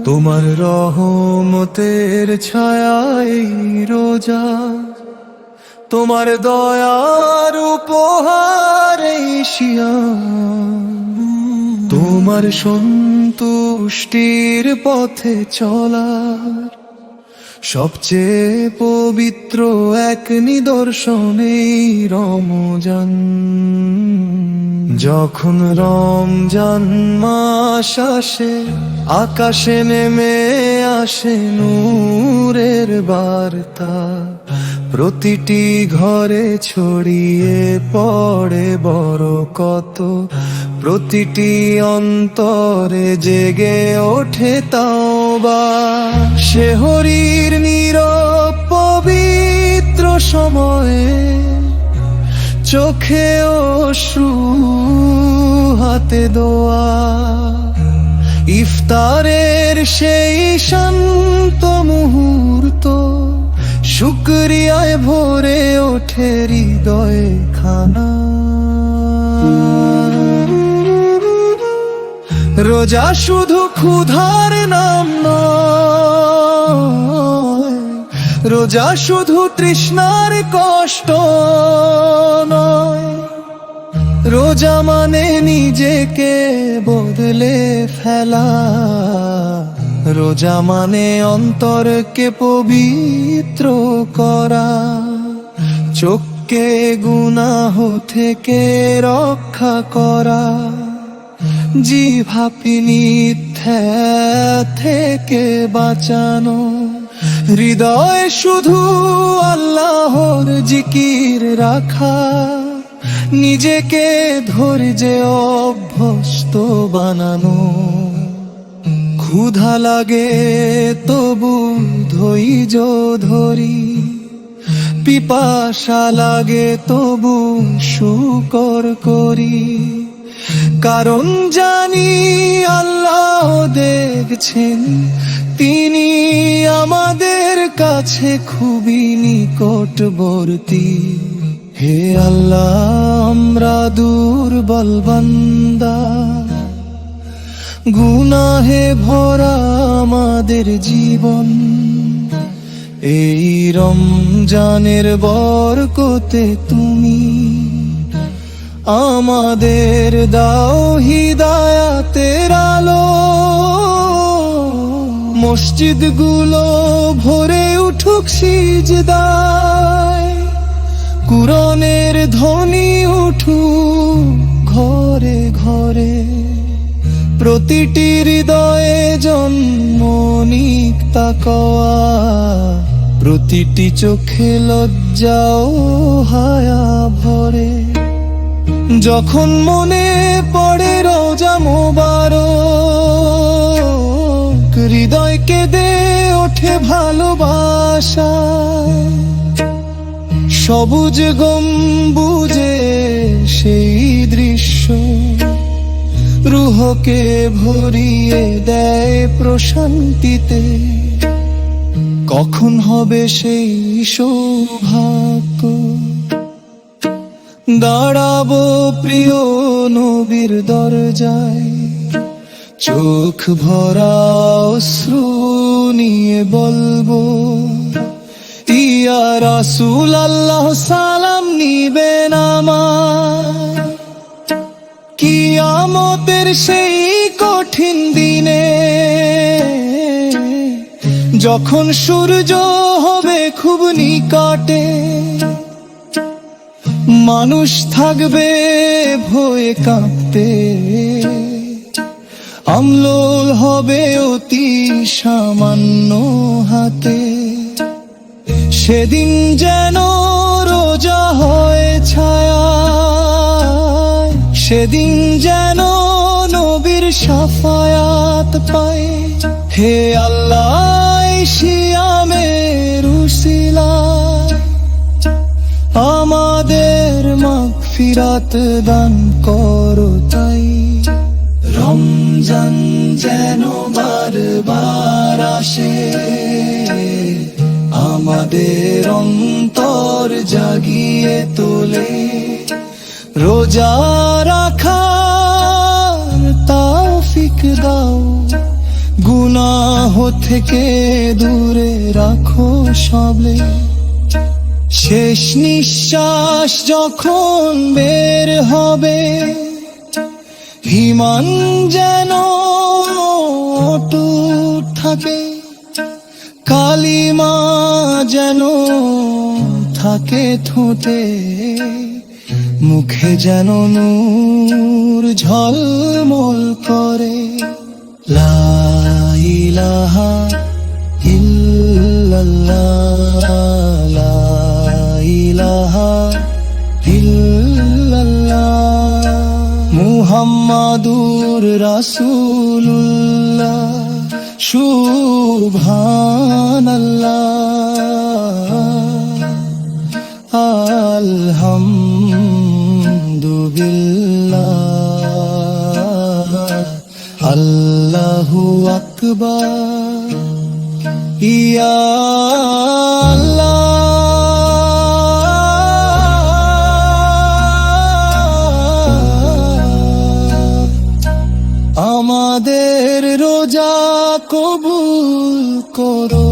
তোমার রহমতের ছায়ায় রোজা, তোমার দয়ার উপহার এই সিয়াম, তোমার সন্তুষ্টির পথে চলার সবচেয়ে পবিত্র এক নিদর্শন এই রমজান। যখন রমজান মাস আসে, আকাশে নেমে আসে নূরের বার্তা, প্রতিটি ঘরে ছড়িয়ে পড়ে বরকত, প্রতিটি অন্তরে জেগে ওঠে তাওবা। শেহরির নীরব পবিত্র সময়ে চোখে অশ্রু হাতে দোয়া, ইফতারের সেই শান্ত মুহূর্ত শুকরিয়ায় ভরে ওঠে হৃদয়ে খানা। রোজা শুধু ক্ষুধার নাম নয়, রোজা শুধু তৃষ্ণার কষ্ট নয়, রোজা মানে নিজেকে বদলে ফেলা, রোজা মানে অন্তরকে পবিত্র করা, চোখকে গুনাহ থেকে রক্ষা করা, জিহ্বা মিথ্যা থেকে বাঁচানো, হৃদয়ে শুধু আল্লাহর জিকির রাখা, নিজেকে ধৈর্যে অভ্যস্ত বানানো। ক্ষুধা লাগে তবু ধৈর্য ধরি, পিপাসা লাগে তবু শুকর করি, কারণ জানি আল্লাহ দেখছেন, তিনি আমাদের কাছে খুবই নিকটবর্তী। হে আল্লাহ, আমরা দুর্বল বান্দা, গুনাহে ভরা আমাদের জীবন, এই রমজানের বরকতে তুমি আমাদের দাও হিদায়াতের আলো। মসজিদগুলো ভরে উঠুক সিজদায়, কুরআনের ধ্বনি উঠুক ঘরে ঘরে, প্রতিটি হৃদয়ে জন্ম নিক তাকওয়া, প্রতিটি চোখে লজ্জা ও হায়া ভরে। যখন মনে পড়ে রোজা মোবারক, হৃদয় কেঁদে ওঠে ভালোবাসায়, সবুজ গম্বুজে সেই দৃশ্য রুহকে ভরিয়ে দেয় প্রশান্তিতে। কখন হবে সেই সৌভাগ্য, দাঁড়াবো প্রিয় নবীর দরজায়, চোখ ভরা অশ্রু নিয়ে বলবো, ইয়া রাসূল আল্লাহ সালাম নিবেন আমার। কিয়ামতের সেই কঠিন দিনে, যখন সূর্য হবে খুব নিকটে, মানুষ থাকবে ভয়ে কাঁপতে, আমলোল হবে অতি সামান্য হাতে। সেদিন যেন রোজা হয় ছায়া, সেদিন যেন নবীর শাফায়াত পায়। হে আল্লাহ, সিয়ামের উসিলায় আমাদের মাগফিরাত দান করো তাই। রমজান যেন বারবার আসে, আমাদের অন্তর জাগিয়ে তোলে, রোজা রাখার তৌফিক দাও, গুনাহ থেকে দূরে রাখো সবলে। শেষ নিঃশ্বাস যখন বের হবে, হিমান যেন অটুট থাকে, কালিমা যেন থাকে ঠোঁটে, মুখে যেন নূর ঝলমল করে। লা ইলাহা ইল্লাল্লাহ, লা ইলাহা ইল্লাল্লাহ, মুহাম্মাদুর রাসূলুল্লাহ, সুবহানাল্লাহ, আলহামদুলিল্লাহ, আল্লাহু আকবার, ইয়া আল্লাহ। আমাদের রোজা কবুল করো।